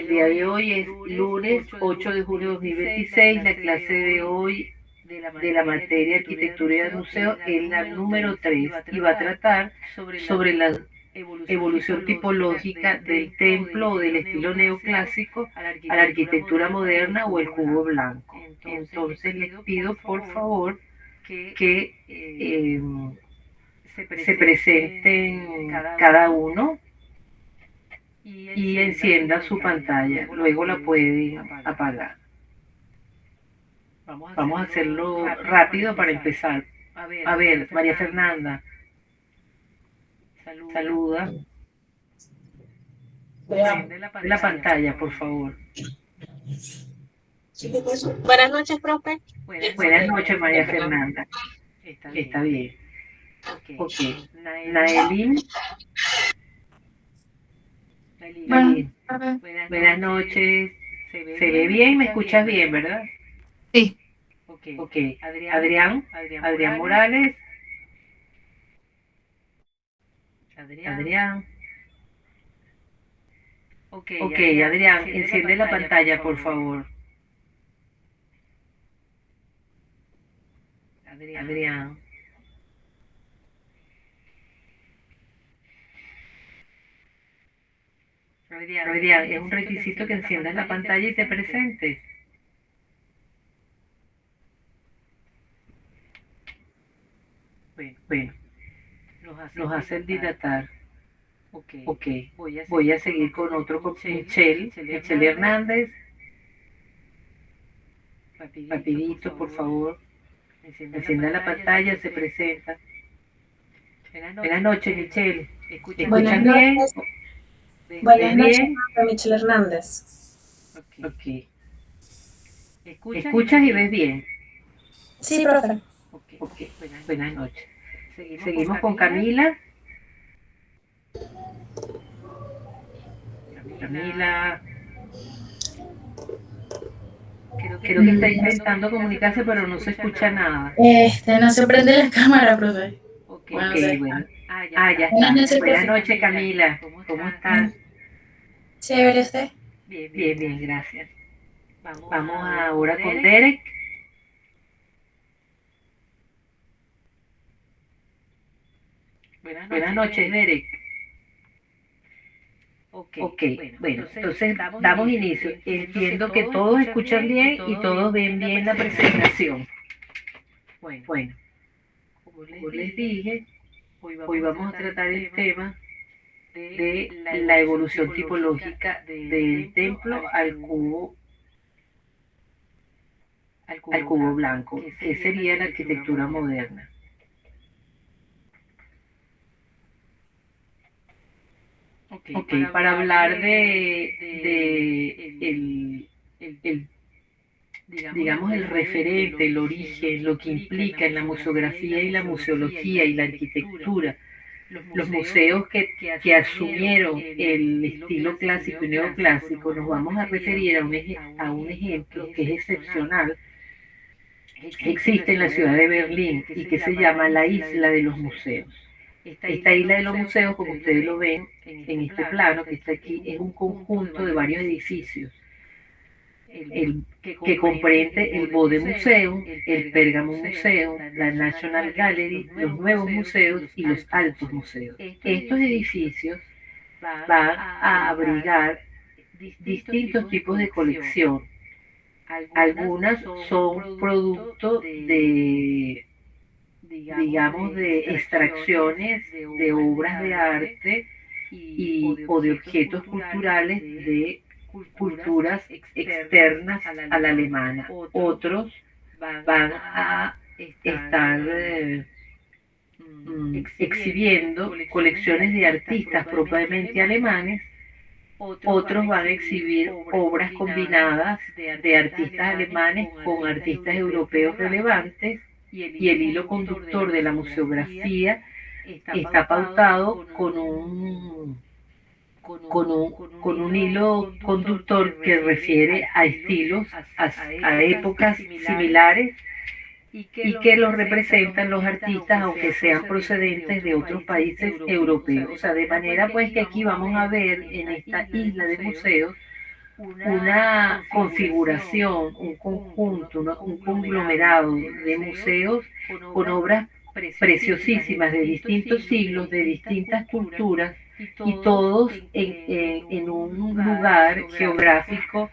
El día de hoy es lunes 8 de julio de 2026. La clase de hoy de la materia Arquitectura y del Museo es la número 3 y va a tratar sobre la evolución tipológica del templo o del estilo neoclásico a la arquitectura moderna o el cubo blanco. Entonces les pido por favor que se presenten cada uno y encienda su pantalla. Luego la pueden apagar. Vamos a hacerlo rápido para empezar. A ver, María Fernanda, saluda. Veamos. De la pantalla, por favor. Buenas noches, profe. Buenas noches, María Fernanda. Está bien. Ok. Naelin. Naelin. Buenas noches. ¿Se ve bien? ¿Me escuchas bien, verdad? Sí. Ok. Adrián. Adrián Morales. Adrián. Ok, Adrián, enciende la pantalla, por favor. Adrián. Adrián, es un requisito que enciendas la pantalla y te presentes. Bueno, nos hacen dilatar. Ok, voy a seguir con otro, con Michelle Hernández. Rapidito, por favor. Encienda la pantalla, se presenta. Buenas noches, Michelle. ¿Escuchas bien? Buenas noches, Michelle Hernández. Ok. ¿Escuchas y ves bien? Sí, profe. Ok, buenas noches. Seguimos con Camila. Camila. Creo que está intentando comunicarse, pero no se escucha nada. No se prende la cámara, profe. Ok, bueno. Ya está. Buenas noches, Camila. ¿Cómo estás? Chévere, ¿usted? Bien, gracias. Vamos ahora con Derek. Buenas noches, Derek. Ok, bueno, entonces damos inicio. Entiendo que todos escuchan bien y todos ven bien la presentación. Bueno, como les dije, hoy vamos a tratar el tema de la evolución tipológica del templo al cubo blanco, que sería la arquitectura moderna. Ok, para hablar digamos, el referente, el origen, lo que implica en la museografía y la museología y la arquitectura, los museos que asumieron el estilo clásico y neoclásico, nos vamos a referir a un ejemplo que es excepcional, que existe en la ciudad de Berlín y que se llama la Isla de los Museos. Esta isla de los museos, como ustedes lo ven en este plano que está aquí, es un conjunto de varios edificios que comprende el Bode Museum, el Pérgamo Museum, la National Gallery, los nuevos museos y los altos museos. Estos edificios van a abrigar distintos tipos de colección. Algunas son producto de, digamos, de extracciones de obras de arte o de objetos culturales de culturas externas a la alemana. Otros van a estar exhibiendo colecciones de artistas propiamente alemanes. Otros van a exhibir obras combinadas de artistas alemanes con artistas europeos relevantes, y el hilo conductor de la museografía está pautado con un hilo conductor que refiere a estilos, a épocas similares, y que los representan los artistas, aunque sean procedentes de otros países europeos. O sea, de manera pues que aquí vamos a ver en esta isla de museos una configuración, un conjunto, un conglomerado de museos con obras preciosísimas de distintos siglos, de distintas culturas, y todos en un lugar geográfico,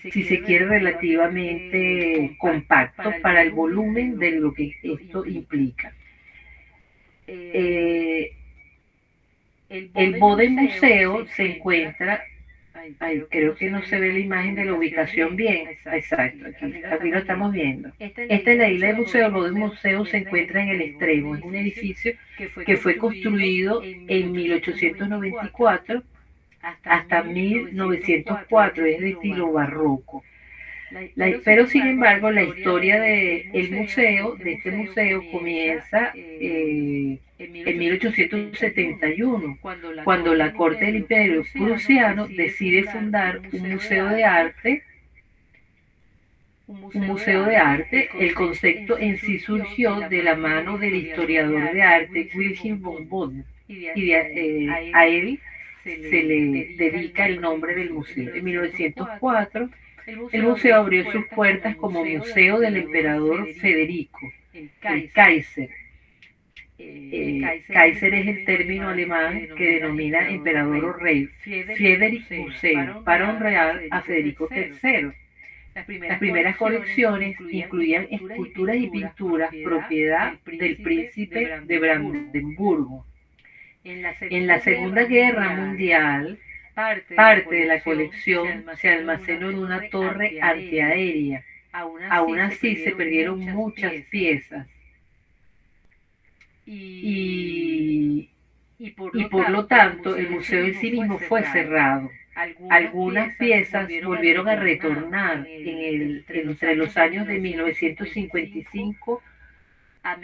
si se quiere, relativamente compacto para el volumen de lo que esto implica. El Bode Museo se encuentra, creo que no se ve la imagen de la ubicación bien, exacto, aquí lo estamos viendo. Esta es la isla de museo. El Bode Museo se encuentra en el extremo, es un edificio que fue construido en 1894 hasta 1904, es de estilo barroco. Pero sin embargo, la historia de este museo, comienza en 1871, cuando la corte del Imperio Prusiano decide fundar un museo de arte. El concepto en sí surgió de la mano del historiador de arte Wilhelm von Bode, y a él se le dedica el nombre del museo. En 1904, el museo abrió sus puertas como Museo del Emperador Federico, el Kaiser. Kaiser es el término alemán que denomina emperador o rey. Friedrich Museum, para honrar a Federico III. Las primeras colecciones incluían esculturas y pinturas propiedad del príncipe de Brandenburgo. En la Segunda Guerra Mundial, parte de la colección se almacenó en una torre antiaérea. Aún así, se perdieron muchas piezas. Y por lo tanto, el museo en sí mismo fue cerrado. Algunas piezas volvieron a retornar entre los años de 1955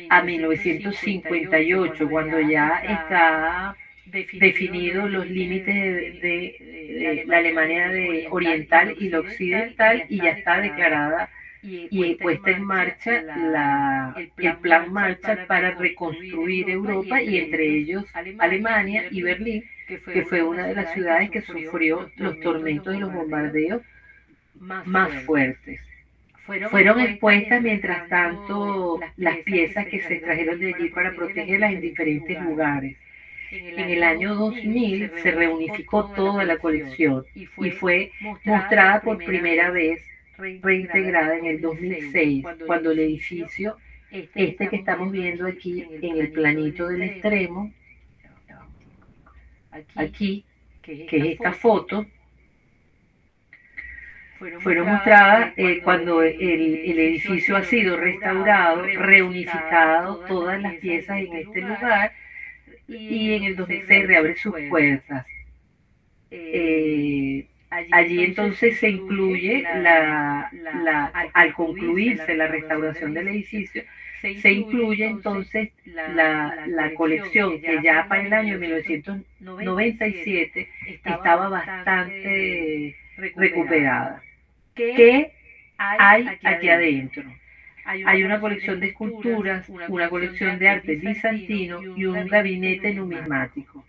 a 1958, cuando ya está definidos los límites de la Alemania oriental y la occidental, y ya está declarada y puesta en marcha el plan Marshall para reconstruir Europa, y entre ellos Alemania y Berlín, que fue una de las ciudades que sufrió los tormentos y los bombardeos más fuertes. Fueron expuestas, mientras tanto, las piezas que se extrajeron de allí para protegerlas en diferentes lugares. En el año 2000 se reunificó toda la colección y fue mostrada por primera vez, reintegrada en el 2006, cuando el edificio, que estamos viendo aquí en el planito del extremo, aquí, que es esta foto, fueron mostradas cuando el edificio ha sido restaurado, reunificado, todas las piezas en este lugar, y en el 2006 reabre sus puertas. Allí entonces se incluye, al concluirse la restauración del edificio, se incluye entonces la colección, que ya para el año 1997 estaba bastante recuperada. ¿Qué hay aquí adentro? Hay una colección de esculturas, una colección de arte bizantino y un gabinete numismático.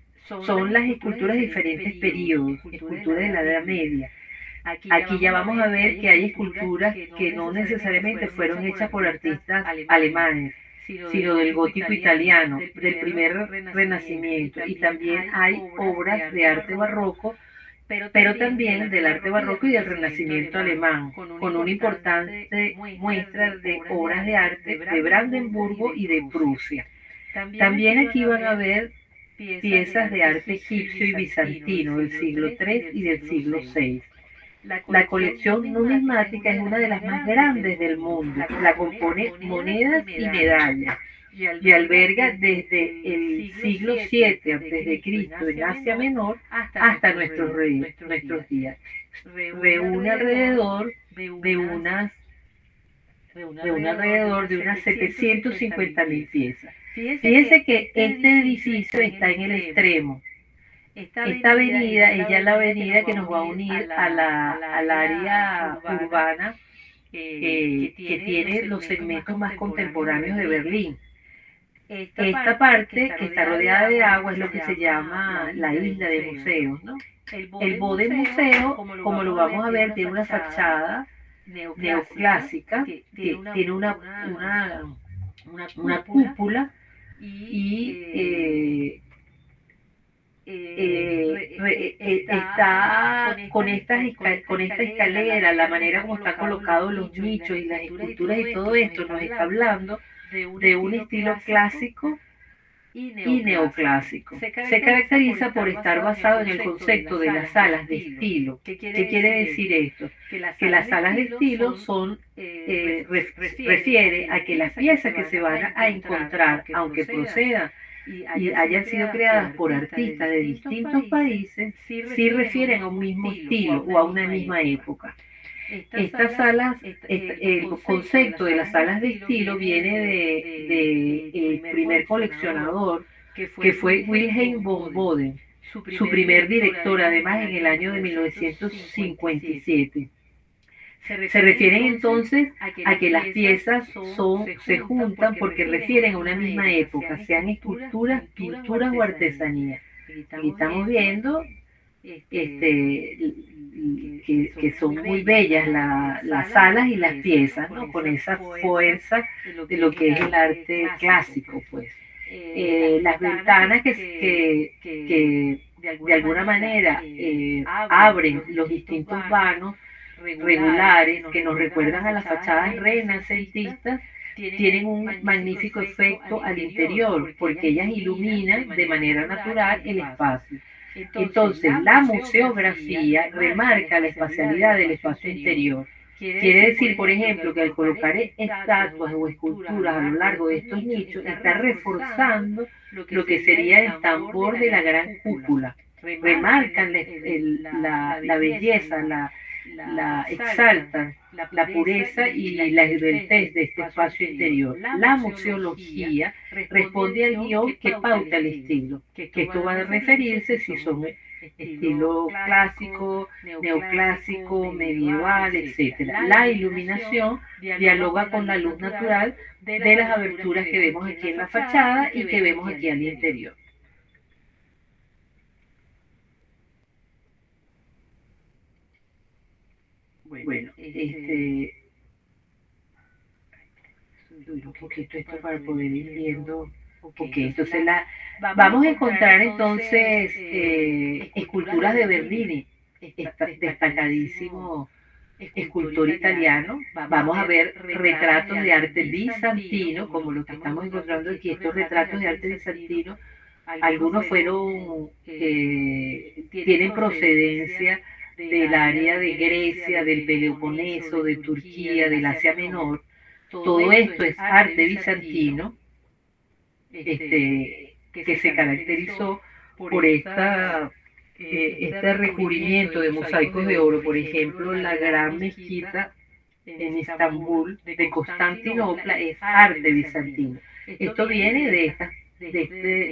Son las esculturas de diferentes periodos, esculturas de la Edad Media. Aquí ya vamos a ver que hay esculturas que no necesariamente fueron hechas por artistas alemanes, sino del gótico italiano, del primer Renacimiento, y también hay obras de arte barroco, pero también del arte barroco y del Renacimiento alemán, con una importante muestra de obras de arte de Brandenburgo y de Prusia. También aquí van a ver piezas de arte egipcio y bizantino del siglo III y del siglo VI. La colección numismática es una de las más grandes del mundo. La compone monedas y medallas, y alberga desde el siglo VII a.C. en Asia Menor hasta nuestros días. Reúne alrededor de unas 750.000 piezas. Fíjense que este edificio está en el extremo. Esta avenida es ya la avenida que nos va a unir al área urbana que tiene los segmentos más contemporáneos de Berlín. Esta parte que está rodeada de agua es lo que se llama la isla de museos, ¿no? El Bode Museo, como lo vamos a ver, tiene una fachada neoclásica que tiene una cúpula y está con esta escalera, la manera como están colocados los nichos y las esculturas y todo esto, nos está hablando de un estilo clásico y neoclásico. Se caracteriza por estar basado en el concepto de las salas de estilo. ¿Qué quiere decir esto? Que las salas de estilo refiere a que las piezas que se van a encontrar, aunque procedan y hayan sido creadas por artistas de distintos países, sí refieren a un mismo estilo o a una misma época. Estas salas, el concepto de las salas de estilo viene del primer coleccionador, que fue Wilhelm von Bode, su primer director, además en el año de 1957. Se refieren entonces a que las piezas se juntan porque refieren a una misma época, sean esculturas, pinturas o artesanía. Aquí estamos viendo que son muy bellas las salas y las piezas, ¿no? Con esa fuerza de lo que es el arte clásico, pues. Las ventanas que de alguna manera abren los distintos vanos regulares que nos recuerdan a las fachadas renacentistas, tienen un magnífico efecto al interior porque ellas iluminan de manera natural el espacio. Entonces, la museografía remarca la espacialidad del espacio interior. Quiere decir, por ejemplo, que al colocar estatuas o esculturas a lo largo de estos nichos, está reforzando lo que sería el tambor de la gran cúpula. Remarcan la belleza, exaltan la pureza y la esbeltez de este espacio interior. La museología responde al guión que pauta el estilo, que esto va a referirse si son estilo clásico, neoclásico, medieval, etc. La iluminación dialoga con la luz natural de las aberturas que vemos aquí en la fachada y que vemos aquí al interior. Bueno, un poquito esto para poder ir viendo. Ok, entonces vamos a encontrar entonces esculturas de Bernini, destacadísimo escultor italiano. Vamos a ver retratos de arte bizantino, como los que estamos encontrando aquí, estos retratos de arte bizantino. Algunos tienen procedencia del área de Grecia, del Peloponeso, de Turquía, del Asia Menor. Todo esto es arte bizantino, que se caracterizó por este recubrimiento de mosaicos de oro. Por ejemplo, la gran mezquita en Estambul de Constantinopla es arte bizantino. Esto viene de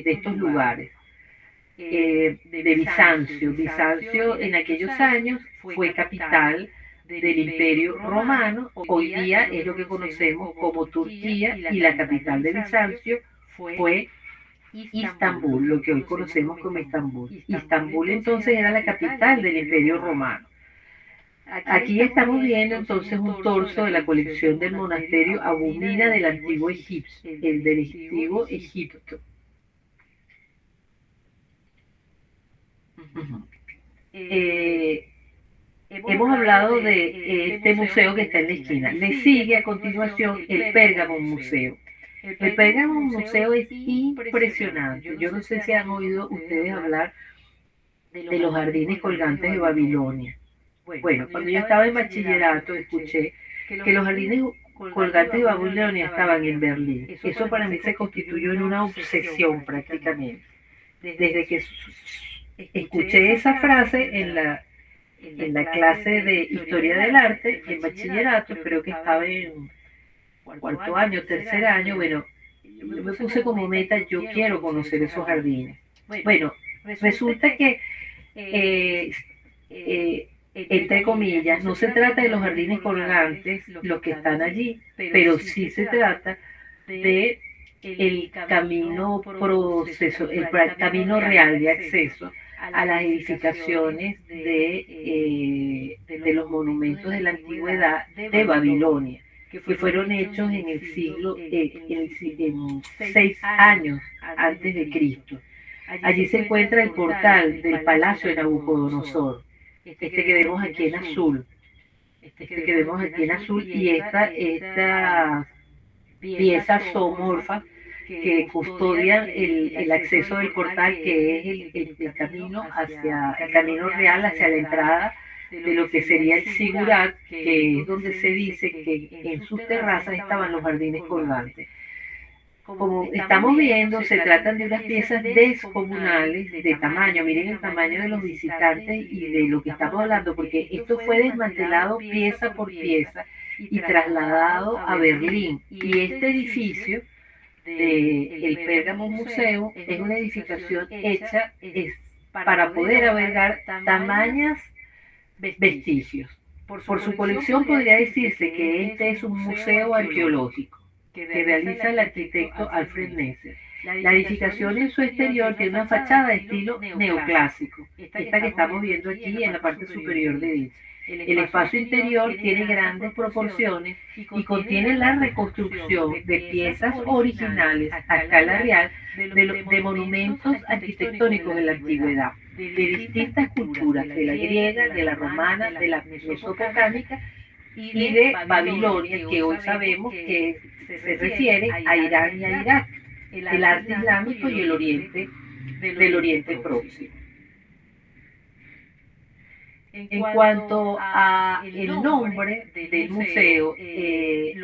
estos lugares. De Bizancio. Bizancio en aquellos años fue capital del Imperio Romano, hoy día es lo que conocemos como Turquía, y la capital de Bizancio fue Istambul, lo que hoy conocemos como Istambul. Istambul entonces era la capital del Imperio Romano. Aquí estamos viendo entonces un torso de la colección del monasterio Abu Mina del antiguo Egipto, el del antiguo Egipto. Hemos hablado de este museo que está en la esquina. Le sigue a continuación el Pergamon Museo. El Pergamon Museo es impresionante. Yo no sé si han oído ustedes hablar de los jardines colgantes de Babilonia. Bueno, cuando yo estaba en bachillerato escuché que los jardines colgantes de Babilonia estaban en Berlín. Eso para mí se constituyó en una obsesión prácticamente. Desde que escuché esa frase en la clase de Historia del Arte, en bachillerato, creo que estaba en cuarto año, tercer año, bueno, yo me puse como meta, yo quiero conocer esos jardines. Bueno, resulta que, entre comillas, no se trata de los jardines colgantes, los que están allí, pero sí se trata de el camino real de acceso a las edificaciones de los monumentos de la antigüedad de Babilonia, que fueron hechos en el siglo, en 6 años antes de Cristo. Allí se encuentra el portal del palacio de Nabucodonosor, este que vemos aquí en azul, y estas piezas zoomorfas que custodian el acceso del portal, que es el camino real hacia la entrada de lo que sería el Sigurat, que es donde se dice que en sus terrazas estaban los jardines colgantes. Como estamos viendo, se tratan de unas piezas descomunales de tamaño. Miren el tamaño de los visitantes y de lo que estamos hablando, porque esto fue desmantelado pieza por pieza y trasladado a Berlín. Y este edificio del Pergamon Museum es una edificación hecha para poder albergar tamaños vestigios. Por su colección podría decirse que este es un museo arqueológico que realiza el arquitecto Alfred Messer. La edificación en su exterior tiene una fachada de estilo neoclásico, esta que estamos viendo aquí en la parte superior de dicha. El espacio interior tiene grandes proporciones y contiene la reconstrucción de piezas originales a escala real de monumentos arquitectónicos de la antigüedad, de distintas culturas, de la griega, de la romana, de la mesopotámica y de Babilonia, que hoy sabemos que se refiere a Irán y a Irak, el arte islámico y el oriente del Oriente Próximo. En cuanto a el nombre del museo,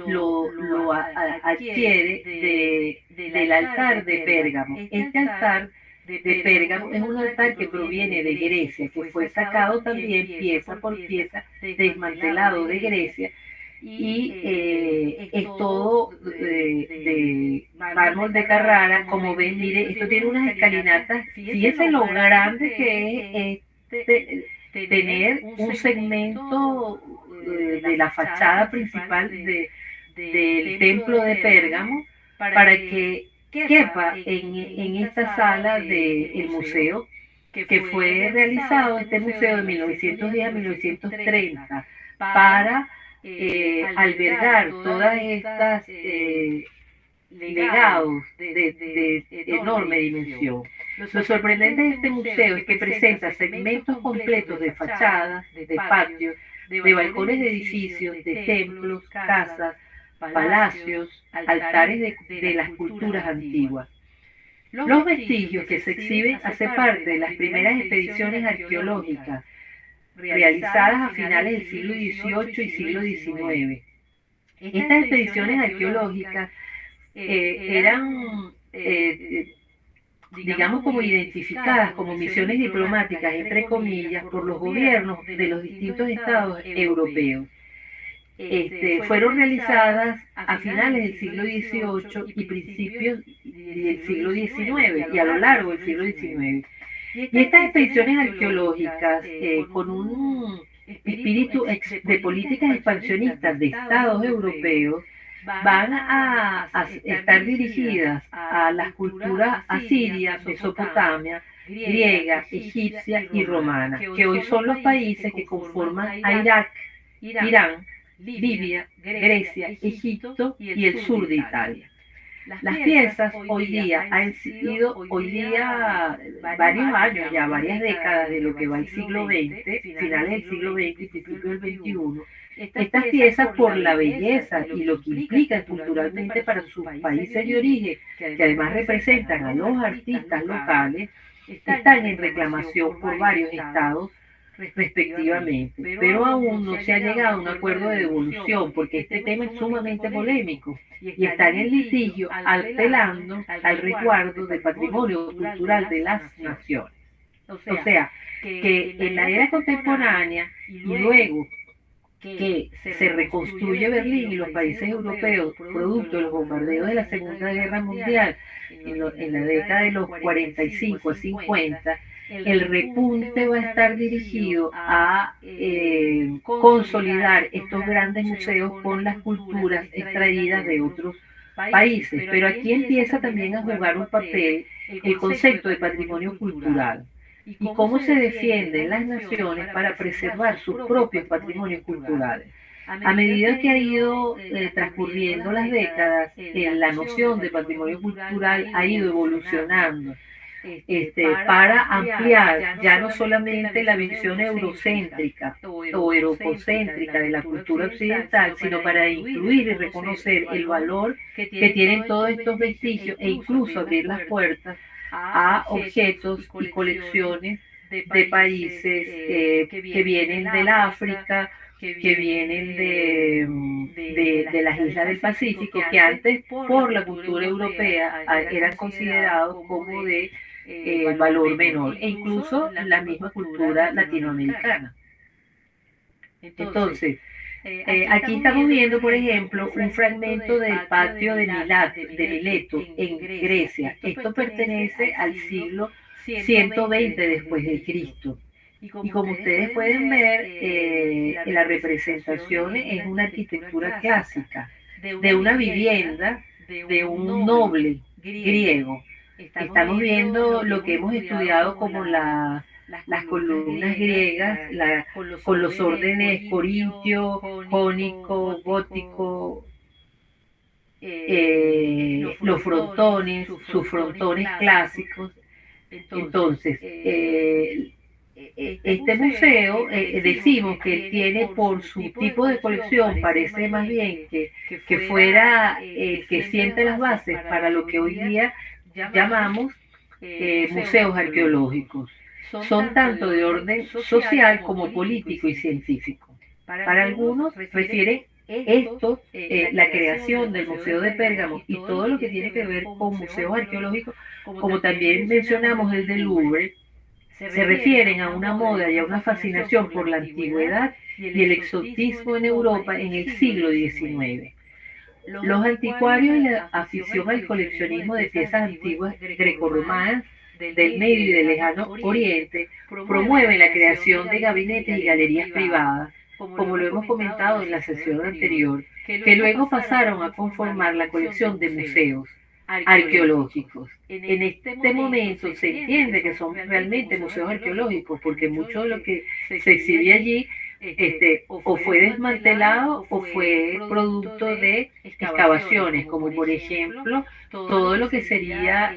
lo adquiere del altar de Pérgamo. Este altar de Pérgamo es un altar que proviene de Grecia, que fue sacado también pieza por pieza, desmantelado de Grecia, y es todo de mármol de Carrara. Como ven, mire, esto tiene unas escalinatas. Fíjense lo grande que es tener un segmento de la fachada principal del templo de Pérgamo para que quepa en esta sala del museo, que fue realizado este museo de 1910 a 1930 para albergar todas estas legados de enorme dimensión. Lo sorprendente de este museo es que presenta segmentos completos de fachadas, de patios, de balcones de edificios, de templos, casas, palacios, altares de las culturas antiguas. Los vestigios que se exhiben hacen parte de las primeras expediciones arqueológicas realizadas a finales del siglo XVIII y siglo XIX. Estas expediciones arqueológicas eran digamos, como identificadas como misiones diplomáticas, entre comillas, por los gobiernos de los distintos estados europeos. Fueron realizadas a finales del siglo XVIII y principios del siglo XIX, y a lo largo del siglo XIX. Y estas expediciones arqueológicas, con un espíritu de políticas expansionistas de estados europeos, van a estar dirigidas a las culturas asiria, mesopotamia, griega, egipcia y romana, que hoy son los países que conforman a Irak, Irán, Libia, Grecia, Egipto y el sur de Italia. Las piezas hoy día han sido varios años, ya varias décadas de lo que va el siglo XX, finales del siglo XX y principios del XXI. Estas piezas, por la belleza y lo que implican culturalmente para sus países de origen, que además representan a los artistas locales, están en reclamación por varios estados respectivamente, pero aún no se ha llegado a un acuerdo de devolución, porque este tema es sumamente polémico y está en el litigio apelando al resguardo del patrimonio cultural de las naciones. O sea, que en la era contemporánea y luego que se reconstruye Berlín y los países europeos producto de los bombardeos de la Segunda Guerra Mundial en la década de los 45 a 50, el repunte va a estar dirigido a consolidar estos grandes museos con las culturas extraídas de otros países. Pero aquí empieza también a jugar un papel el concepto de patrimonio cultural. y cómo se defienden las naciones para preservar sus propios patrimonios culturales. A medida que ha ido transcurriendo las décadas, la noción de patrimonio cultural ha ido evolucionando para ampliar ya no solamente la visión eurocéntrica o europocéntrica de la cultura occidental, sino para incluir y reconocer el valor que tienen todos estos vestigios e incluso abrir las puertas a objetos y colecciones de países que vienen del África, que vienen de las islas del Pacífico, que antes por la cultura europea eran considerados como de valor menor, e incluso la misma cultura latinoamericana. Entonces, aquí estamos viendo, por ejemplo, un fragmento del patio de Mileto en Grecia. Esto pertenece al siglo 120 después de Cristo. Y como ustedes pueden ver, la representación es una arquitectura clásica de una vivienda de un noble griego. Estamos viendo lo que hemos estudiado como las columnas griegas, con los órdenes corintio, jónico, gótico, los frontones, sus frontones clásicos. Entonces, este museo, decimos que él tiene por su tipo de colección, parece más bien que fuera que siente las bases para lo que hoy día llamamos museos arqueológicos. Son tanto de orden social como político y científico. Para algunos refiere esto, la creación del Museo de Pérgamo y todo lo que tiene que ver con museos arqueológicos, como también mencionamos el del Louvre, se refieren a una moda y a una fascinación por la antigüedad y el exotismo en Europa en el siglo XIX. Los anticuarios y la afición al coleccionismo de piezas antiguas grecorromanas del Medio y del Lejano Oriente promueven la creación de gabinetes y galerías privadas, como lo hemos comentado en la sesión anterior, que luego pasaron a conformar la colección de museos arqueológicos. En este momento se entiende que son realmente museos arqueológicos, porque mucho de lo que se exhibe allí o fue desmantelado o fue producto de excavaciones, como por ejemplo todo lo que sería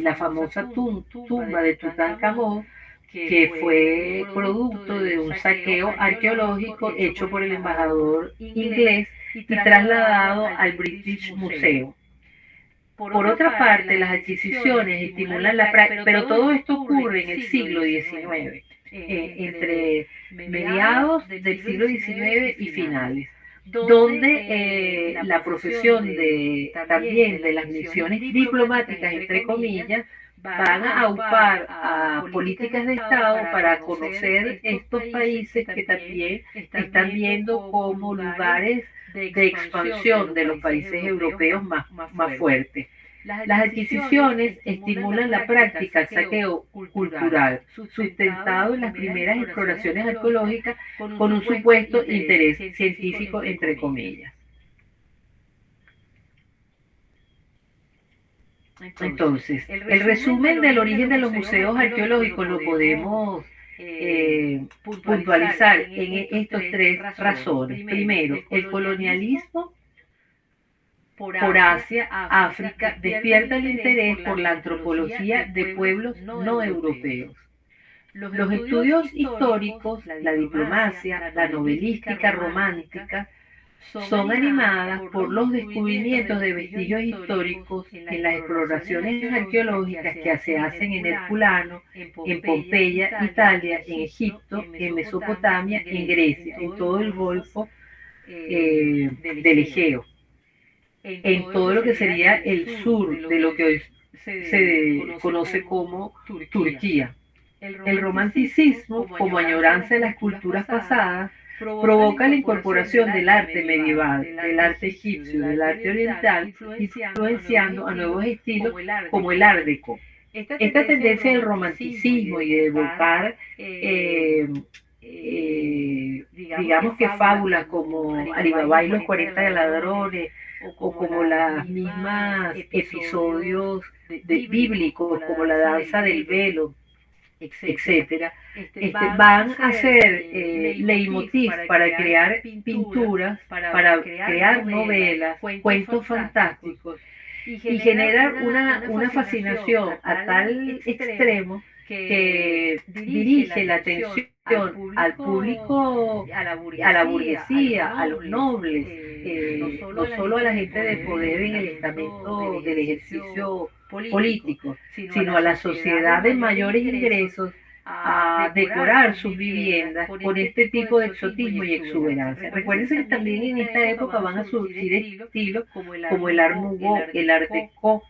la famosa tumba de Tutankamón, que fue producto de un saqueo arqueológico hecho por el embajador inglés y trasladado al British Museum. Por otra parte, las adquisiciones estimulan la práctica, pero todo esto ocurre en el siglo XIX, entre mediados del siglo XIX y finales, donde la profesión también de las misiones diplomáticas, entre comillas, van a aupar a políticas de Estado para conocer estos países que también están viendo como lugares de expansión de los países europeos más fuertes. Las adquisiciones estimulan la práctica del saqueo cultural, sustentado en las primeras exploraciones arqueológicas con un supuesto interés científico, entre comillas. Entonces, el resumen del origen de los museos arqueológicos lo podemos puntualizar en estos tres razones. Primero, el colonialismo por Asia, África, despierta el interés por la antropología de pueblos no europeos. Los estudios históricos, la diplomacia, la novelística romántica, son animadas por los descubrimientos de vestigios históricos en las exploraciones arqueológicas que se hacen en Herculano, en Pompeya, Italia, en Egipto, en Mesopotamia, en Grecia, en todo el Golfo del Egeo, en todo lo que sería el sur de lo que hoy se conoce como Turquía. El romanticismo, como añoranza de las culturas pasadas, provoca la incorporación del arte medieval, del arte egipcio, del arte oriental, influenciando a nuevos estilos como el Art Deco. Esta tendencia del romanticismo y de evocar, digamos que fábulas como Alibaba y los 40 ladrones, o como las mismas episodios bíblicos, como la danza del velo, etcétera, van a hacer leitmotiv para crear pinturas, para crear novelas, cuentos fantásticos y generar una fascinación a tal extremo que dirige la atención al público, a la burguesía, a los nobles, no solo a la gente de poder en el estamento del ejercicio político, sino a la sociedad de mayores ingresos, a decorar sus viviendas con este tipo de exotismo y exuberancia. Recuerden que también en esta época van a surgir estilos como el Art Nouveau, el Art Deco,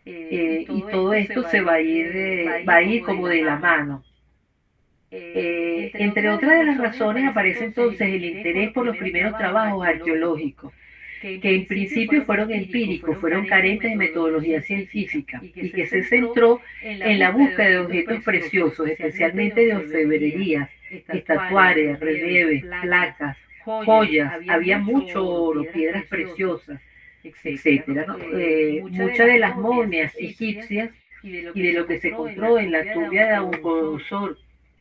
y todo esto se va a ir como de la mano. Entre otras de las razones aparece entonces el interés por los primeros trabajos arqueológicos, que en principio fueron empíricos, fueron carentes de metodología científica y que se centró en la búsqueda de objetos preciosos, especialmente de orfebrerías, estatuarias, relieves, placas, joyas, había mucho oro, piedras preciosas, etcétera, ¿no? Muchas de las momias egipcias y de lo que se encontró en la tumba de Nabucodonosor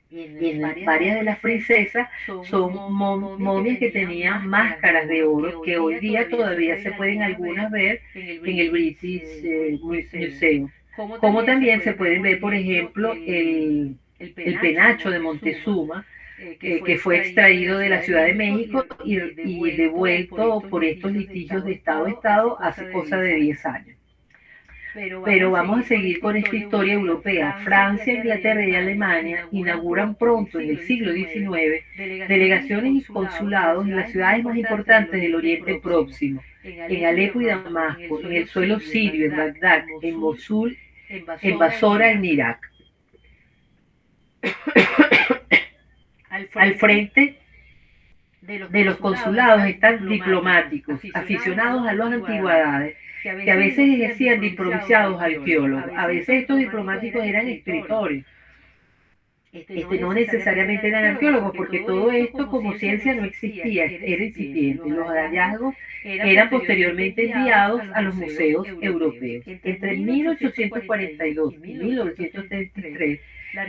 y en varias de las princesas son momias que tenían máscaras de oro que hoy día todavía se pueden algunas ver en el British Museum. Como también se pueden ver, por ejemplo, el penacho de Montezuma, que fue extraído de la Ciudad de México y devuelto por estos litigios de Estado a Estado hace cosa de 10 años. Pero vamos a seguir con esta historia europea. Francia, Inglaterra y Alemania inauguran pronto en el siglo XIX delegaciones y consulados en las ciudades más importantes del Oriente Próximo, en Alepo y Damasco, en el suelo sirio, en Bagdad, en Mosul, en Basora, en Irak. Al frente de los consulados están diplomáticos, aficionados a las antigüedades, que a veces ejercían de improvisados arqueólogos. A veces estos diplomáticos eran escritores. No necesariamente eran arqueólogos, porque todo esto como ciencia no existía, era incipiente. Los hallazgos eran posteriormente enviados a los museos europeos. Entre 1842 y 1933,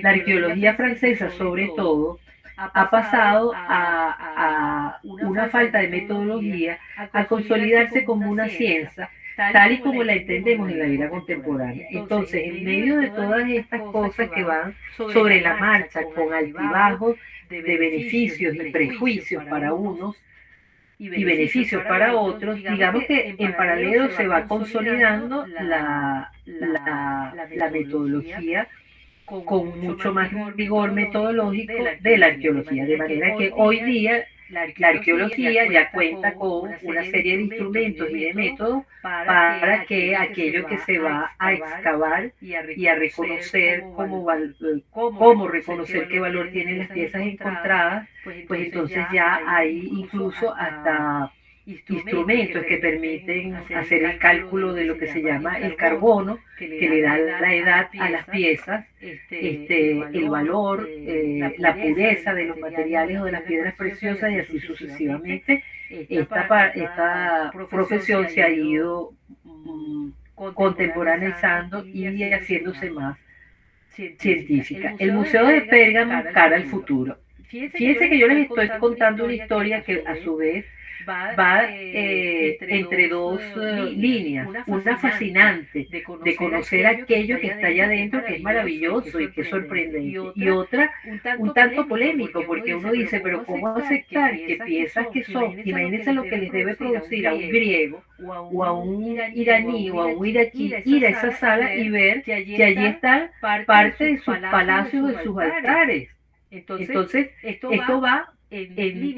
la arqueología francesa, sobre todo, ha pasado a una falta de metodología, a consolidarse como una ciencia, tal y como la entendemos en la vida contemporánea. Entonces, en medio de todas estas cosas que van sobre la marcha, con altibajos de beneficios y prejuicios para unos y beneficios para otros, digamos que en paralelo se va consolidando la metodología con mucho más rigor metodológico de la arqueología, de manera que hoy día la arqueología ya cuenta con una serie de instrumentos y de métodos para que aquello que se va a excavar y a reconocer cómo reconocer qué valor tienen las piezas encontradas, pues entonces ya hay incluso hasta instrumentos que permiten hacer el cálculo de lo que se llama el carbono, que le da la edad a las piezas, el valor, la pureza de los materiales o de las piedras preciosas y así sucesivamente. Esta profesión se ha ido contemporaneizando y haciéndose más científica. El Museo de Pérgamo cara al futuro. Fíjense que yo les estoy contando una historia que a su vez va entre dos líneas, una fascinante de conocer aquello que está allá adentro, que es maravilloso y que es sorprendente, y otra un tanto polémico, porque uno dice, pero ¿cómo aceptar que piezas que son, imagínense lo que les debe producir a un griego o a un iraní o a un iraquí ir a esa sala y ver que allí está parte de sus palacios, de sus altares? Entonces, esto va en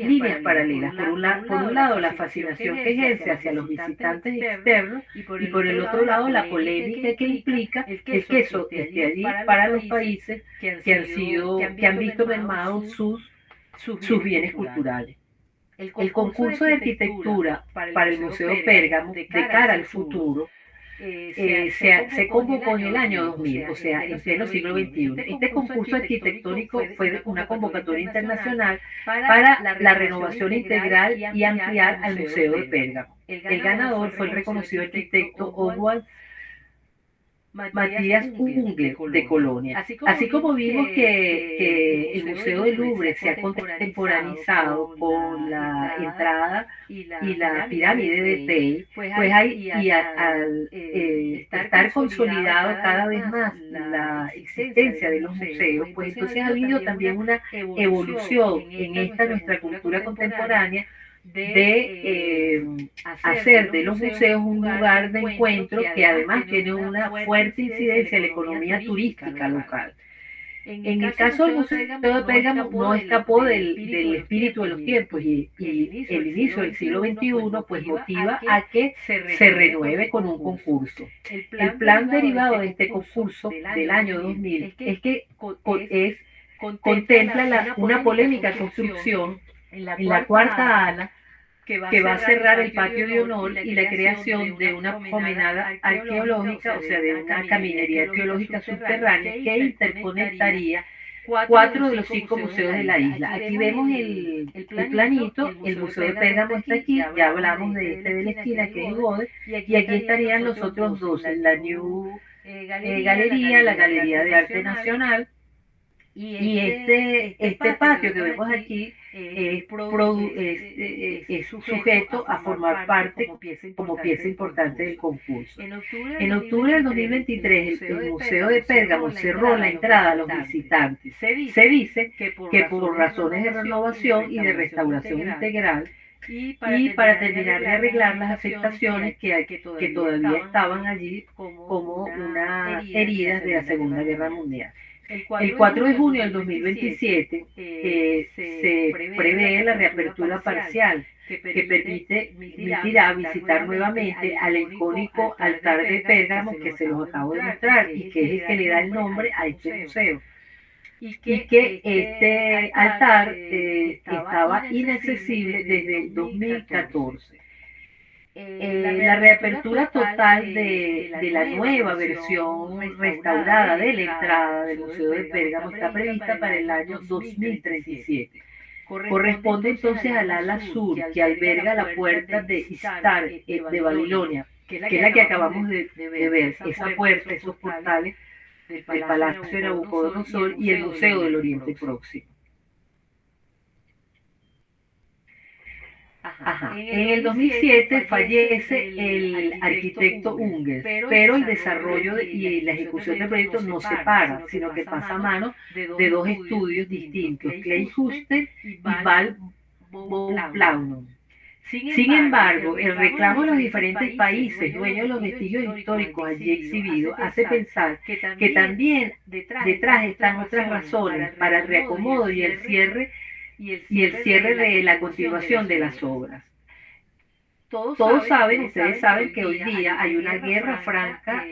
líneas paralelas. Por un lado, la fascinación que ejerce hacia los visitantes externos y por el otro lado, la polémica que implica el que eso esté allí para los países que han visto mermados sus bienes culturales. El concurso de arquitectura para el Museo Pérgamo de cara al futuro se convocó en el año 2000, o sea, en pleno siglo XXI. Este concurso arquitectónico fue una convocatoria internacional para la renovación integral y ampliar al Museo de Pérgamo. El ganador fue el reconocido arquitecto Oswald Matías Unger de Colonia. Así como vimos que el Museo del Louvre se ha contemporaneizado con la entrada y la pirámide de Tey, pues hay, y al estar consolidado cada vez más la existencia de los museos, pues entonces ha habido también una evolución en esta nuestra cultura contemporánea de hacer de los museos un lugar de encuentro que además tiene una fuerte incidencia en la economía turística local. En el caso del Museo de Pérgamo no escapó del espíritu de los tiempos y el inicio del siglo XXI pues motiva a que se renueve con un concurso. El plan derivado de este concurso del año 2000 es que contempla una polémica construcción en la cuarta ala que va a cerrar el patio de honor y la creación de una promenada arqueológica, o sea, de una caminería arqueológica subterránea que interconectaría 4 de los 5 museos de la isla. Aquí vemos el planito, el Museo de Pérgamo está aquí, ya hablamos de este de la esquina que es el Bode, y aquí estarían los otros dos, la New Galería, la Galería de Arte Nacional, y este patio que vemos aquí es sujeto a formar parte como pieza importante del concurso. En octubre del 2023, el Museo de Pérgamo cerró la entrada a los visitantes. Se dice que por razones de renovación y de restauración integral, y para terminar de arreglar las afectaciones que todavía estaban allí como unas heridas de la Segunda Guerra Mundial. El 4 de junio del 2027 se prevé la reapertura parcial que permitirá visitar nuevamente al icónico altar de Pérgamo que se los acabo de mostrar y que es el que le da el nombre a este museo. Y que este altar estaba inaccesible desde el 2014. La reapertura total de la nueva versión restaurada de la entrada del Museo de Pérgamo está prevista para el año 2037. Corresponde entonces al ala sur que alberga la puerta de Istar de Babilonia, que es la que acabamos de ver, esa puerta, esos portales del Palacio de Nabucodonosor y el Museo del Oriente Próximo. En el 2007 fallece el arquitecto Unger, pero el desarrollo y la ejecución del proyecto no se para, sino que pasa a manos de dos estudios distintos, Clay Huster y Val Plaunum. Sin embargo, el reclamo de los diferentes países dueños de los vestigios históricos allí exhibidos hace pensar que también detrás están otras razones para el reacomodo y el cierre de la continuación de las obras. Todos saben, ustedes saben que hoy día hay una guerra franca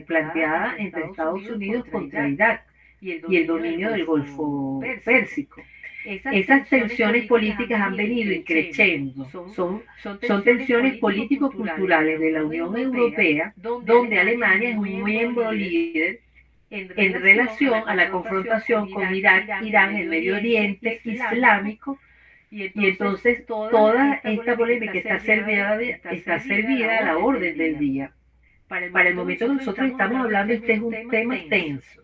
planteada entre Estados Unidos contra Irak y el dominio del Golfo Pérsico. Esas tensiones políticas han venido increciendo, son tensiones político-culturales de la Unión Europea, donde Alemania es un miembro líder en relación a la confrontación con Irak, Irán, el Medio Oriente Islámico, y entonces toda esta polémica está servida a la orden del día. Para el momento que nosotros estamos hablando, este es un tema tenso.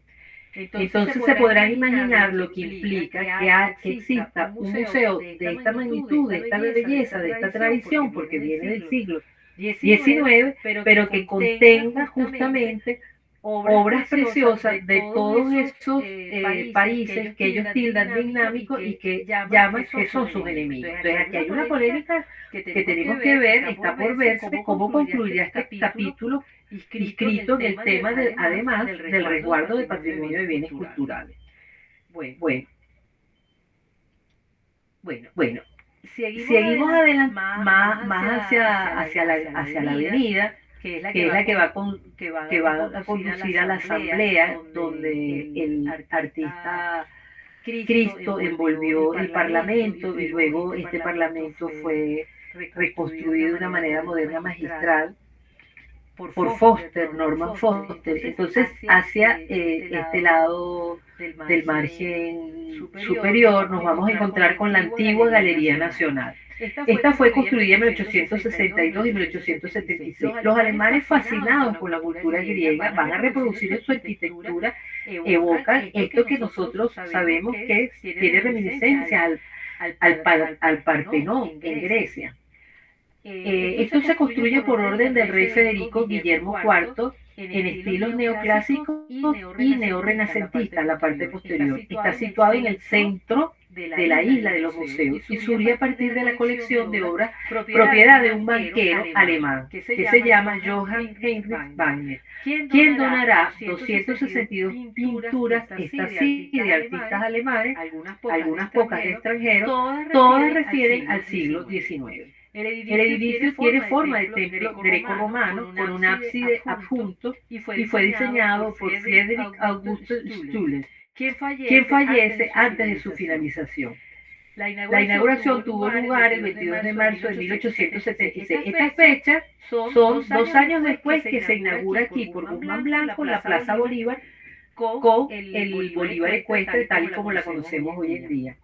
Entonces se podrán imaginar lo que implica que exista un museo de esta magnitud, de esta belleza, de esta tradición, porque viene del siglo XIX, pero que contenga justamente obras preciosas de todos esos países que ellos tildan de islámicos y que llaman que son sus enemigos. Entonces aquí hay una polémica que tenemos que ver, está por verse cómo concluirá este capítulo inscrito en el tema, además del resguardo del patrimonio de bienes culturales. Bueno, seguimos adelante más hacia la avenida, que es la que va a conducir a la asamblea, donde el artista Cristo envolvió el Parlamento y luego este Parlamento fue reconstruido de una manera moderna magistral por Foster, Norman Foster. Entonces hacia este lado del margen superior, nos vamos a encontrar con la antigua Galería Nacional. Esta fue construida en 1862 y 1876. Los alemanes, fascinados con la cultura griega, van a reproducir en su arquitectura, evocan esto que nosotros sabemos que tiene reminiscencia al Partenón en Grecia. Esto se construye por orden del rey Federico Guillermo IV en estilos neoclásicos y neorrenacentistas, la parte posterior. Está situado en el centro de la isla de los museos y surge a partir de la colección de obras propiedad de un banquero alemán que se llama Johann Heinrich Wagner, quien donará 262 pinturas, estas sí, de artistas alemanes, algunas pocas de extranjeros, todas refieren al siglo XIX. El edificio tiene forma de templo greco-romano con un ábside adjunto y fue diseñado por Friedrich August Schuller, quien fallece antes de su finalización. La inauguración tuvo lugar el 22 de marzo de 1876. Estas fechas son 2 años después que se inaugura aquí por Guzmán Blanco la Plaza Bolívar con el Bolívar Ecuestre tal y como la conocemos hoy en día.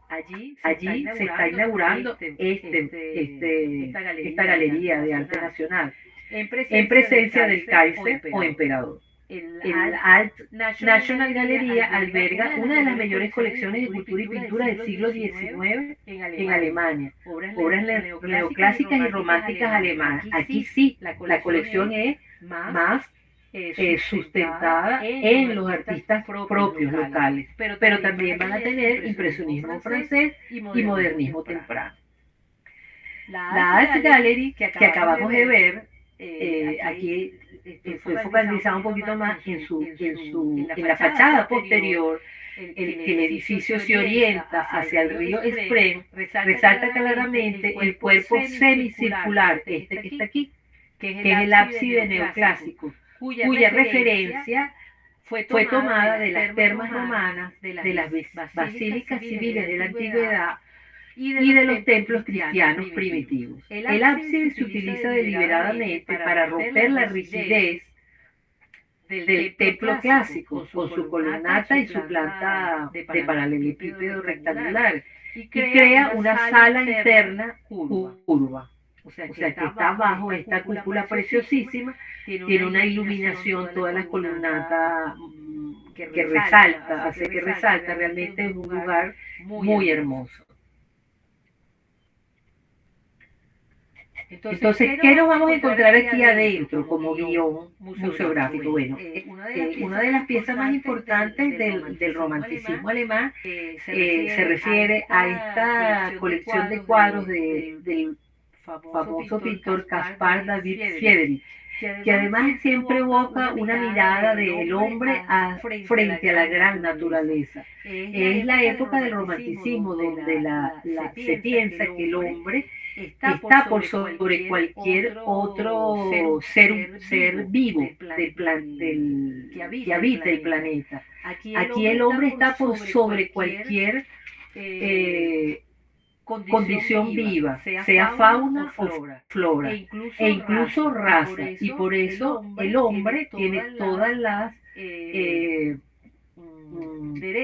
Allí se está inaugurando esta galería de arte nacional en presencia del Kaiser o emperador. El Alt National Galleria alberga una de las mayores colecciones de cultura y pintura del siglo XIX en Alemania, obras neoclásicas y románticas alemanas. Aquí sí, la colección es más sustentada en los artistas propios locales, pero también van a tener impresionismo francés y modernismo temprano. La Art Gallery que acabamos de ver, aquí fue focalizada un poquito más en la fachada posterior, que el edificio se orienta hacia el río Spree, resalta claramente el cuerpo semicircular, que está aquí, que es el ábside neoclásico, cuya referencia fue tomada de las termas romanas, de las basílicas civiles de la antigüedad y de los templos cristianos primitivos. El ábside se utiliza deliberadamente para romper la rigidez del templo clásico, con su columnata y su planta de paralelepípedo rectangular, y crea una sala interna curva. O sea que está bajo esta cúpula preciosísima, tiene una iluminación, todas las columnatas que resalta, hace que resalta, realmente es un lugar muy hermoso. Entonces, ¿qué nos vamos a encontrar aquí adentro como guión museográfico? Bueno, una de las piezas más importantes del romanticismo alemán se refiere a esta colección de cuadros del famoso pintor Caspar David Friedrich, que además siempre evoca una mirada del hombre frente a la gran naturaleza. Es la época del romanticismo donde se piensa que el hombre está por sobre cualquier otro ser vivo que habita el planeta. Aquí el hombre está por sobre cualquier condición viva, sea fauna o flora, e incluso raza, y por eso el hombre tiene todas las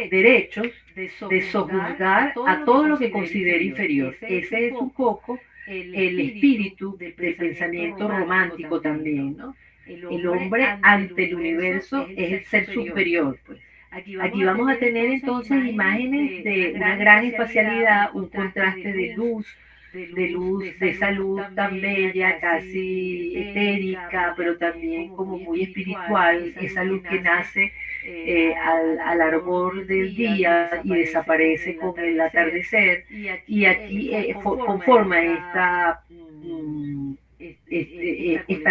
derechos de sojuzgar a todo lo que considere inferior. Ese es un poco el espíritu del pensamiento romántico también, ¿no? El hombre ante el universo es el ser superior, pues. Aquí vamos a tener entonces imágenes de una gran espacialidad, un contraste de luz, de esa luz tan bella, casi etérica, pero también como muy espiritual, esa luz que nace al arbor del día y desaparece con el atardecer, y aquí conforma esta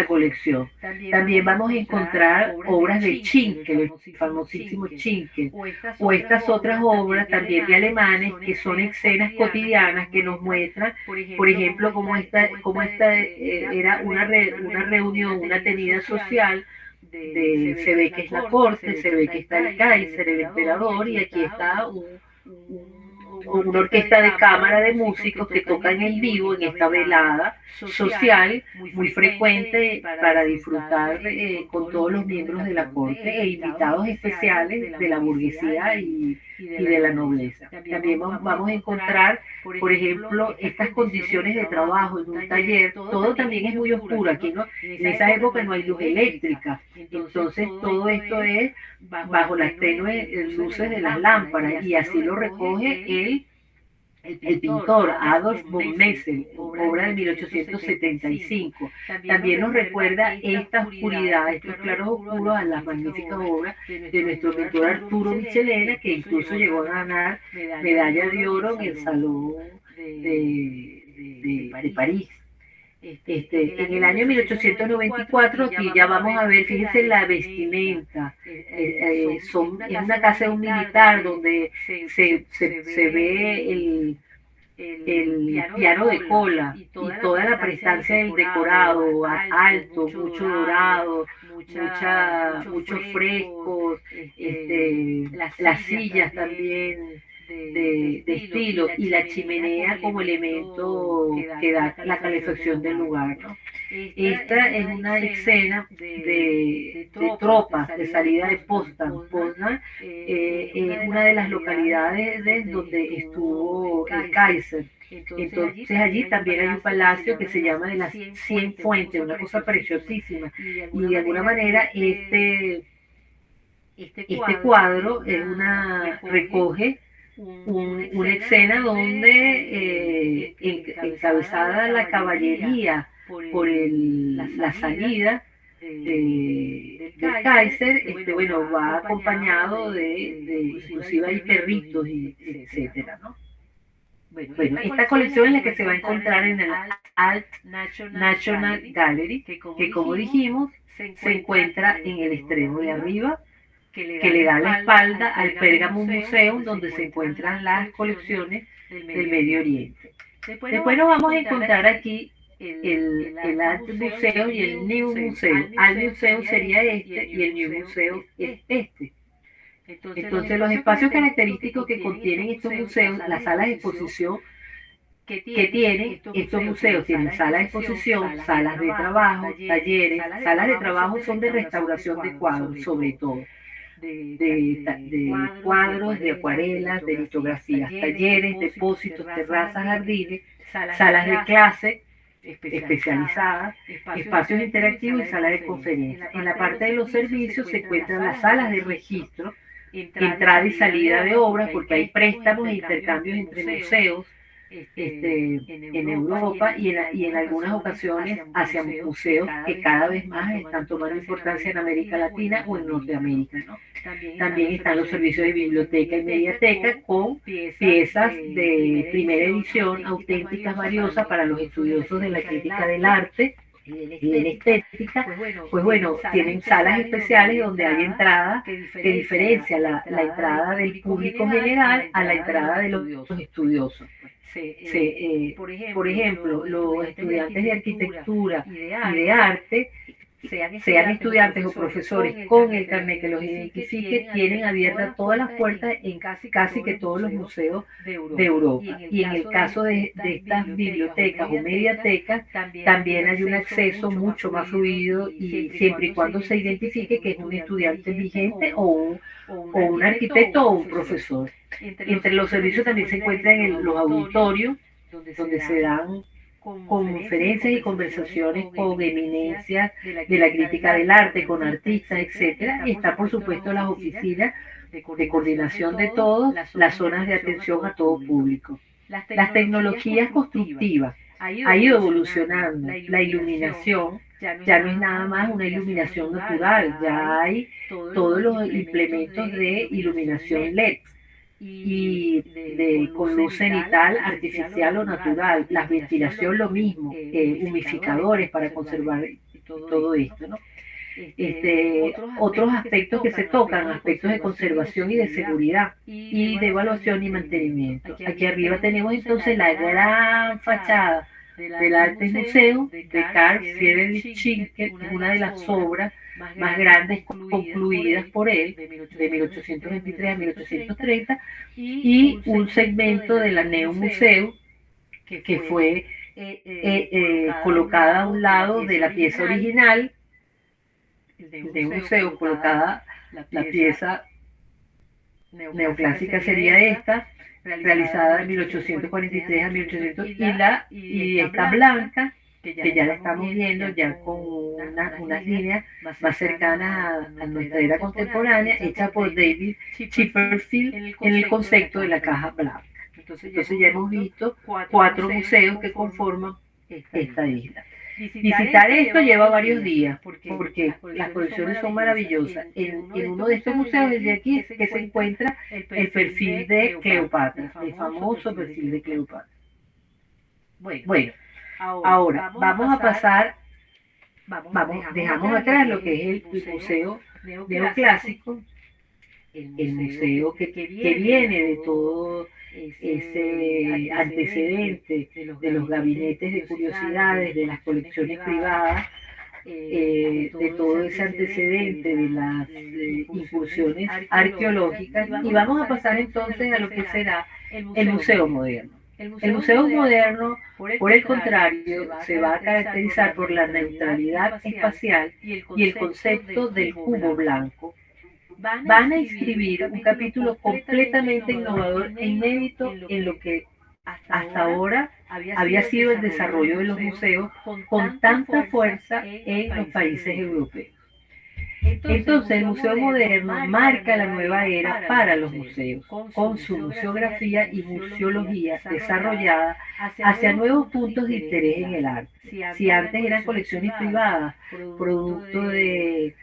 colección. También vamos a encontrar obras de Schinkel, el famosísimo Schinkel, o estas otras obras también de alemanes que son escenas cotidianas que nos muestran, por ejemplo, cómo esta era una reunión, una tenida social. Se ve que es la corte, se ve que está el Kaiser, el emperador, y aquí está una orquesta de cámara de músicos que tocan en vivo en esta velada social muy frecuente para disfrutar con todos los miembros de la corte e invitados especiales de la burguesía y de la nobleza. También vamos a encontrar, por ejemplo, estas condiciones de trabajo en un taller. Todo también es muy oscuro. Aquí no, en esa época no hay luz eléctrica. Entonces todo esto es bajo las tenues luces de las lámparas, y así lo recoge el pintor Adolf von Messel, obra de 1875. También nos recuerda esta oscuridad, estos claros oscuros, a las magníficas obras de nuestro pintor Arturo Michelena, que incluso llegó a ganar medalla de oro en el Salón de París. En el año 1894, aquí ya vamos a ver, fíjense la vestimenta, es una casa de un militar donde se ve el piano de cola y toda la prestancia del decorado, alto, mucho dorado, muchos frescos, las sillas también de estilo, y la chimenea como elemento que da la calefacción del lugar, ¿no? Esta es una escena de tropas de salida de Potsdam. Potsdam es una de las localidades donde estuvo el Kaiser. Entonces allí también hay un palacio que se llama de las 100 Fuentes, una cosa preciosísima, y de alguna manera este cuadro recoge una escena donde encabezada la caballería por la salida del Kaiser, bueno, va acompañado de inclusive hay perritos y etcétera, ¿no? Bueno, esta colección es la que se va a encontrar en el Alt National Gallery, que como dijimos se encuentra en el extremo de arriba, que le da la espalda al Pergamon Museum, donde se encuentran las colecciones del Medio Oriente. Después nos vamos a encontrar aquí el Art Museum y el New Museum. Art Museum sería este y el New Museum es este. Entonces los espacios característicos que contienen estos museos, las salas de exposición que tienen estos museos, tienen salas de exposición, salas de trabajo, talleres. Salas de trabajo son de restauración de cuadros, sobre todo. De cuadros, de acuarelas, de litografías, talleres, depósitos, terrazas, jardines, salas de clase especializadas, espacios interactivos y salas de conferencias. En la parte de los servicios se encuentran las salas de registro, entrada y salida de obras, porque hay préstamos e intercambios entre museos en Europa y en algunas ocasiones hacia museos que cada vez más están tomando importancia en América Latina o en Norteamérica, ¿no? También están los servicios de biblioteca y mediateca con piezas de primera edición, auténticas, valiosas para los estudiosos de la crítica del arte y de la estética. Pues bueno, tienen salas especiales donde hay entrada que diferencia la entrada del público general a la entrada de los estudiosos. Por ejemplo, los estudiantes de arquitectura y de arte, sean estudiantes o profesores con el carnet que los identifique, tienen abiertas todas las puertas en casi que todos los museos de Europa. Y en el caso de estas bibliotecas o mediatecas, también hay un acceso mucho más fluido, y siempre y cuando se identifique que es un estudiante vigente o un arquitecto o un profesor. Entre los servicios también se encuentran los auditorios, donde se dan conferencias y conversaciones con eminencias de la crítica del arte, con artistas, etcétera. Y está, por supuesto, las oficinas de coordinación de todos, las zonas de atención a todo público. Las tecnologías constructivas ha ido evolucionando. La iluminación ya no es nada más una iluminación natural, ya hay todos los implementos de iluminación LED y con luz cenital artificial o natural, la ventilación lo mismo, humidificadores para conservar todo esto, ¿no? Otros aspectos que se tocan, aspectos de conservación y de seguridad y de evaluación y mantenimiento. Aquí arriba tenemos entonces la gran fachada del Arte Museo de Carl Friedrich Schinkel, una de las obras más grandes concluidas por él, de 1823 a 1830, y un segmento de la Neumuseo, que fue colocada a un lado de la pieza original. De un museo colocada la pieza neoclásica sería esta, realizada de 1843 a 1800, y esta blanca, que ya la estamos viendo ya con unas líneas más cercanas a nuestra era contemporánea, hecha por David Chipperfield en el concepto de la caja blanca. Entonces ya hemos visto 4 museos que conforman esta isla. Visitar esto lleva varios días, porque las colecciones son maravillosas. En uno de estos museos, desde aquí, es que se encuentra el perfil de Cleopatra, el famoso perfil de Cleopatra. Bueno, ahora vamos a pasar, dejamos atrás lo que es el museo neoclásico, el museo que viene de todo ese antecedente de los gabinetes de curiosidades, de las colecciones privadas, de todo ese antecedente de las incursiones arqueológicas, y vamos a pasar entonces a lo que será el Museo Moderno. El Museo Moderno, por el contrario, se va a caracterizar por la neutralidad espacial y el concepto del cubo blanco. Van a inscribir un capítulo completamente innovador e inédito en lo que hasta ahora había sido el desarrollo de los museos con tanta fuerza en los países europeos. Entonces, el Museo Moderno marca la nueva era para los museos, con su museografía y museología desarrollada hacia nuevos puntos de interés en el arte. Si antes eran colecciones privadas, producto de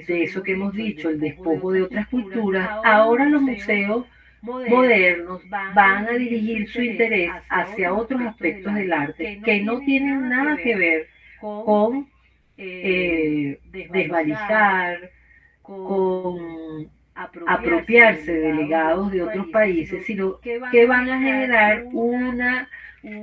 eso que hemos dicho, el despojo de otras culturas, ahora los museos modernos van a dirigir su interés hacia otros aspectos del arte que no tienen nada que ver con desvalijar, con apropiarse de legados de otros países, sino que van a generar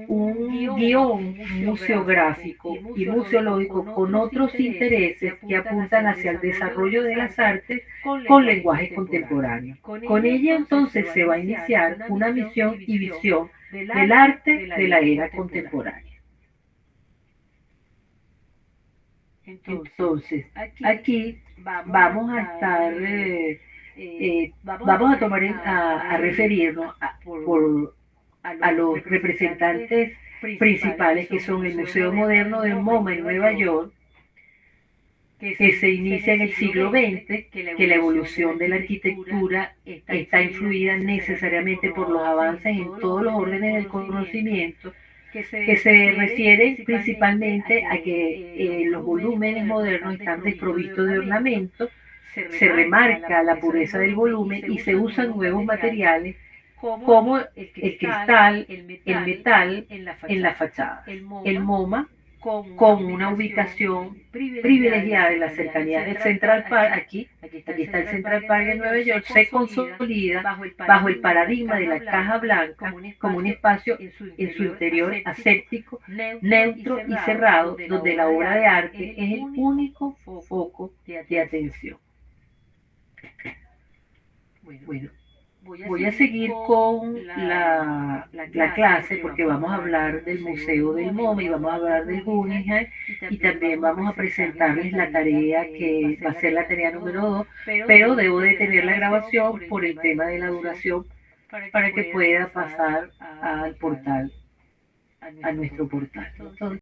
un guión museográfico y museológico con otros intereses que apuntan hacia el desarrollo de las artes con lenguaje contemporáneo. Con ella entonces se va a iniciar una misión y visión del arte de la era contemporánea. Entonces, aquí vamos a estar, vamos a tomar, a referirnos a los representantes principales, que son el Museo Moderno del MoMA en Nueva York, que se inicia en el siglo XX, que la evolución de la arquitectura está influida necesariamente por los avances en todos los órdenes del conocimiento, que se refieren principalmente a que los volúmenes modernos están desprovistos de ornamentos, se remarca la pureza del volumen y se usan nuevos materiales como el cristal, el metal en la fachada. El MoMA, con una ubicación privilegiada en las cercanías del Central Park, aquí está el Central Park de Nueva York, se consolida bajo el paradigma de la caja blanca como un espacio en su interior aséptico, neutro y cerrado, donde la obra de arte es el único foco de atención. Bueno, voy a seguir con la clase, porque vamos a hablar del Museo del MoMA y vamos a hablar del Guggenheim, y también vamos a presentarles la tarea que va a ser la tarea número 2, pero debo detener la grabación por el tema de la duración para que pueda pasar al portal, a nuestro portal. Entonces,